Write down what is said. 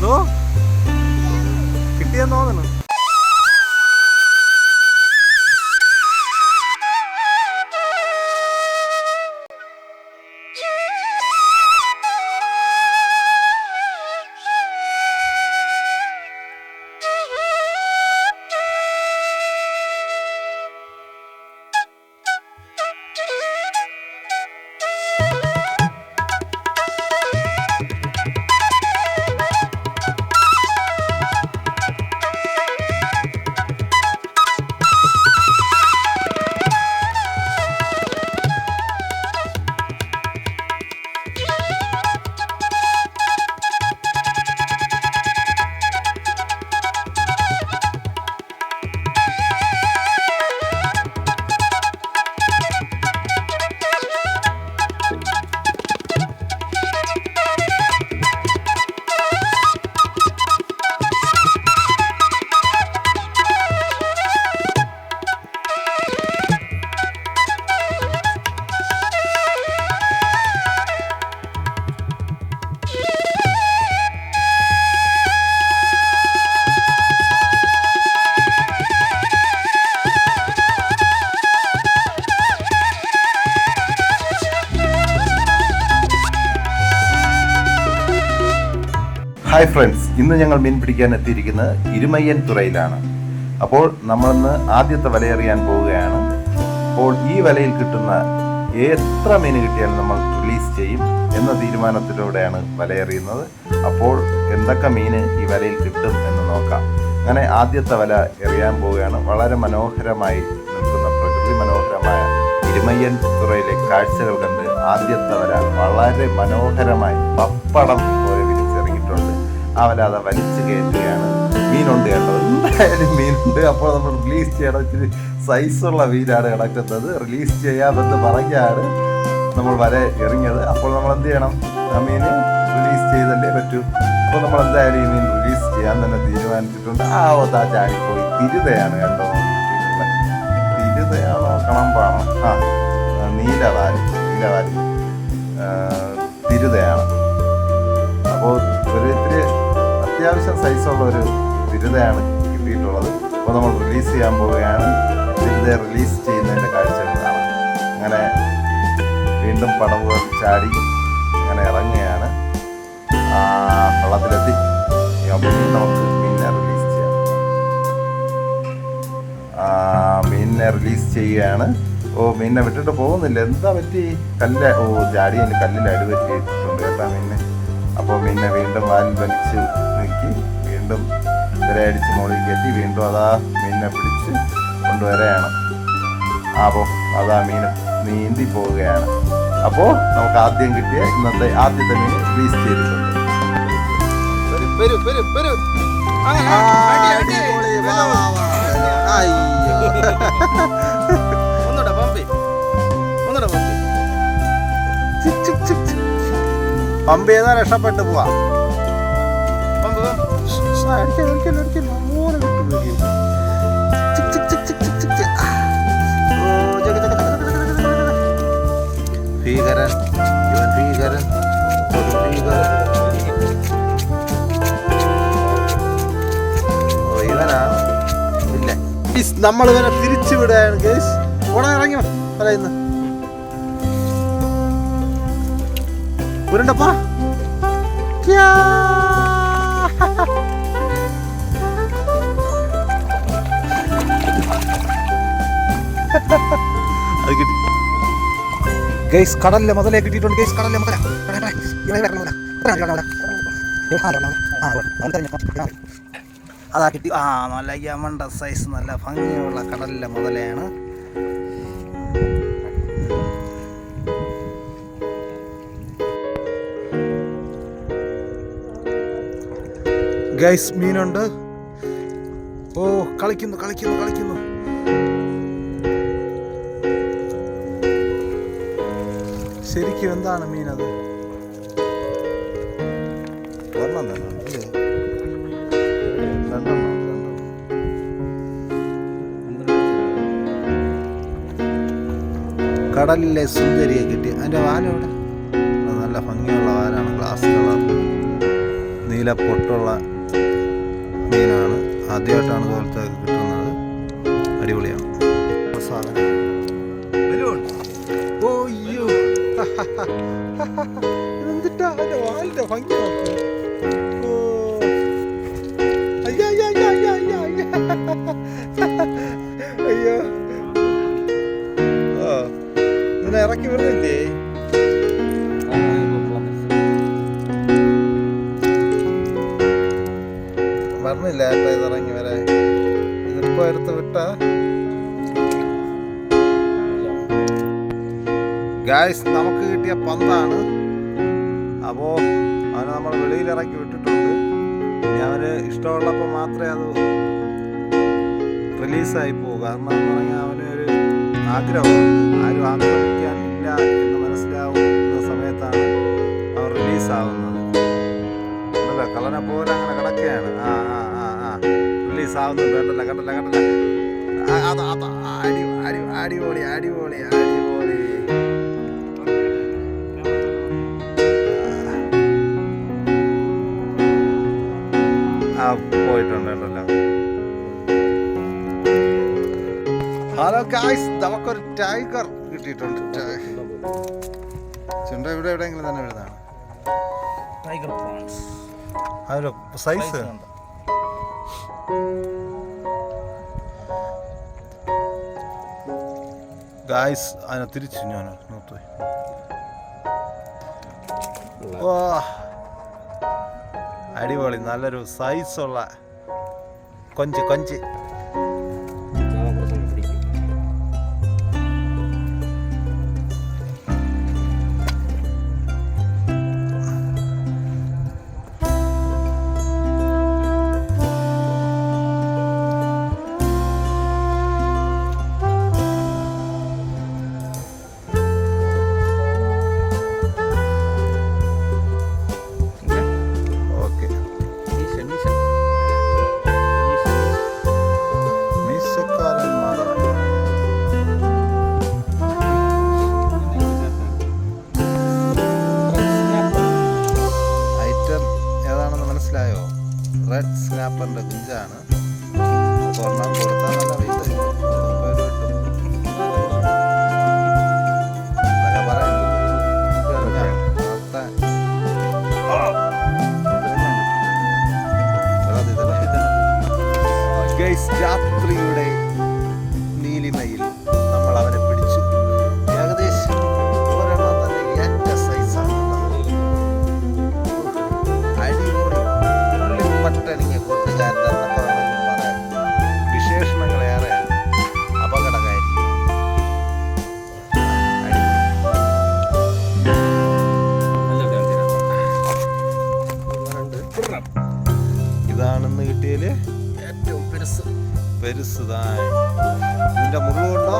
എന്തോ കിട്ടിയെന്ന് തോന്നുന്നു. ഹായ് ഫ്രണ്ട്സ്, ഇന്ന് ഞങ്ങൾ മീൻ പിടിക്കാൻ എത്തിയിരിക്കുന്നത് ഇരുമയ്യൻ തുറയിലാണ്. അപ്പോൾ നമ്മളിന്ന് ആദ്യത്തെ വലയെറിയാൻ പോവുകയാണ്. അപ്പോൾ ഈ വലയിൽ കിട്ടുന്ന എത്ര മീൻ കിട്ടിയാലും നമ്മൾ റിലീസ് ചെയ്യും എന്ന തീരുമാനത്തിലൂടെയാണ് വലയെറിയുന്നത്. അപ്പോൾ എന്തൊക്കെ മീൻ ഈ വലയിൽ കിട്ടും എന്ന് നോക്കാം. അങ്ങനെ ആദ്യത്തെ വല എറിയാൻ പോവുകയാണ്. വളരെ മനോഹരമായി നിൽക്കുന്ന പ്രകൃതി മനോഹരമായ ഇരുമയ്യൻ തുറയിലെ കാഴ്ചകൾ കണ്ട് ആദ്യത്തെ വല വളരെ മനോഹരമായി പപ്പടം പോലെ വിരിച്ചിറങ്ങിയിട്ടുണ്ട്. ആ വല അത് വലിച്ചു കയറ്റുകയാണ്. മീനുണ്ട് കേട്ടോ, എന്തായാലും മീനുണ്ട്. അപ്പോൾ നമ്മൾ റിലീസ് ചെയ്യണം. ഇച്ചിരി സൈസുള്ള മീനാണ് കിടക്കുന്നത്. റിലീസ് ചെയ്യാമെന്ന് പറഞ്ഞാണ് നമ്മൾ വല എറിഞ്ഞത്. അപ്പോൾ നമ്മൾ എന്ത് ചെയ്യണം? ആ മീൻ റിലീസ് ചെയ്തല്ലേ പറ്റൂ. അപ്പോൾ നമ്മൾ എന്തായാലും ഈ മീൻ റിലീസ് ചെയ്യാൻ തന്നെ തീരുമാനിച്ചിട്ടുണ്ട്. ആ ചാടിപ്പോയി. തിരുതയാണ് കേട്ടോ. തിരുതയാണോ കണമ്പാണോ? നീലവാരി തിരുതയാണ്. അപ്പോൾ ഇത്തിരി അത്യാവശ്യം സൈസുള്ള ഒരു തിരുതയാണ് കിട്ടിയിട്ടുള്ളത്. അപ്പോൾ നമ്മൾ റിലീസ് ചെയ്യാൻ പോവുകയാണ്. തിരുത റിലീസ് ചെയ്യുന്നതിൻ്റെ കാഴ്ചകളാണ്. അങ്ങനെ വീണ്ടും പടവുകൾ ചാടി അങ്ങനെ ഇറങ്ങുകയാണ്. വെള്ളത്തിലെത്തി. നമുക്ക് മീനിനെ റിലീസ് ചെയ്യാം. മീനിനെ റിലീസ് ചെയ്യുകയാണ്. മീനിനെ വിട്ടിട്ട് പോകുന്നില്ല. എന്താ പറ്റി? ചാടിയതിന് കല്ലിൽ അടിപറ്റിയിട്ടുണ്ട് കേട്ടോ മീനിനെ. അപ്പോൾ മീനിനെ വീണ്ടും വാലിൽ വലിച്ച് നീക്കി വീണ്ടും തിരയടിച്ച് മുകളിൽ കയറ്റി വീണ്ടും മീനിനെ പിടിച്ച് കൊണ്ടുവരികയാണ്. അപ്പോൾ മീൻ നീന്തി പോവുകയാണ്. അപ്പോൾ നമുക്ക് ആദ്യം കിട്ടിയ ഇന്നത്തെ ആദ്യത്തെ മീൻ റിലീസ് ചെയ്തിട്ടുണ്ട്. പമ്പ് ചെയ്താൽ രക്ഷപ്പെട്ട് പോവാ. ഭീകരൻ, ഇവൻ ഭീകരൻ, ഇവനാ ഇല്ല. നമ്മൾ ഇവനെ തിരിച്ചു വിടുകയാണ് ഗൈസ്. ഇറങ്ങി പറയുന്നു ഉരുണ്ടപ്പാ. ഗൈസ് കടലിലെ മുതലേ കിട്ടിയിട്ടുണ്ട്. ഗൈസ് കടലിലെ മുതല അതാ കിട്ടി. നല്ല യമണ്ട സൈസ് നല്ല ഭംഗിയുള്ള കടലിലെ മുതലയാണ്. ഗൈസ് മീനുണ്ട്. കളിക്കുന്നു. ശരിക്കും എന്താണ് മീനത്? കടലിലെ സുന്ദരിയെ കിട്ടി. അതിൻ്റെ വാലെവിടെ? നല്ല ഭംഗിയുള്ള വാലാണ്. ഗ്ലാസ് കളർ നീല പൊട്ടുള്ള മീനാണ്. ആദ്യമായിട്ടാണ് പോലത്തെ കിട്ടുന്നത്. അടിപൊളിയാണ് സാധനം. ഇതെന്തിട്ടാ അതിന്റെ വാലിന്റെ ഭംഗി നോക്ക്. അയ്യോ ഇതിനെ ഇറക്കി വിടുന്നില്ലേ? പറഞ്ഞില്ല ഏട്ടാ ഇതിറങ്ങി വരാൻ. ഇതിപ്പോ എടുത്ത് വിട്ടാ ഗായ്സ് നമുക്ക് കിട്ടിയ പന്താണ്. അപ്പോൾ അവനെ നമ്മൾ വെളിയിലിറക്കി വിട്ടിട്ടുണ്ട്. ഇനി അവന് ഇഷ്ടമുള്ളപ്പോൾ മാത്രമേ അത് റിലീസായി പോകും. കാരണം എന്ന് പറഞ്ഞാൽ അവന് ഒരു ആഗ്രഹമുണ്ട്. ആരും ആക്രമിക്കാനില്ല എന്ന് മനസ്സിലാവുന്ന സമയത്താണ് അവൻ റിലീസാവുന്നത്. അല്ല കളനെ പോലെ അങ്ങനെ കിടക്കുകയാണ്. റിലീസാവുന്നുണ്ട്. കണ്ടല്ല കണ്ടല്ല കണ്ടല്ല. അടിപൊളി അടിപൊളി അടിപൊളി. പോയിട്ടുണ്ട് കേട്ടല്ലോ. ഹലോ ഗായ്സ്, നമുക്കൊരു ടൈഗർ കിട്ടിയിട്ടുണ്ട്. ചുണ്ട ഇവിടെ എവിടെയെങ്കിലും തന്നെ എഴുതാണ്. അതിന്റെ സൈസ് ഗായ്സ് അതിനെ തിരിച്ചു ഞാൻ നോക്കി. അടിപൊളി, നല്ലൊരു സൈസുള്ള കൊഞ്ച് കൊഞ്ച്. റെഡ് സ്നാപ്പറിന്റെ കുഞ്ചാണ്. സ്വർണ്ണം കൊടുത്താൽ നല്ല വെയിറ്റ് രാത്രിയുടെ നീലിമയിൽ നമ്മൾ അവനെ പിടിച്ചു. ഏകദേശം ഒരെണ്ണം തന്നെ ഏറ്റ സൈസാണ്. അടിപൊളി പട്ടണിയ കൂട്ടുകാരൻ എന്നൊക്കെ വേണമെങ്കിൽ പറയാം. വിശേഷണങ്ങളേറെ അപകടകാരി. ഇതാണെന്ന് കിട്ടിയതില് ഏറ്റവും പെരുസ്. ഇതിന്റെ മുറിവുണ്ടോ?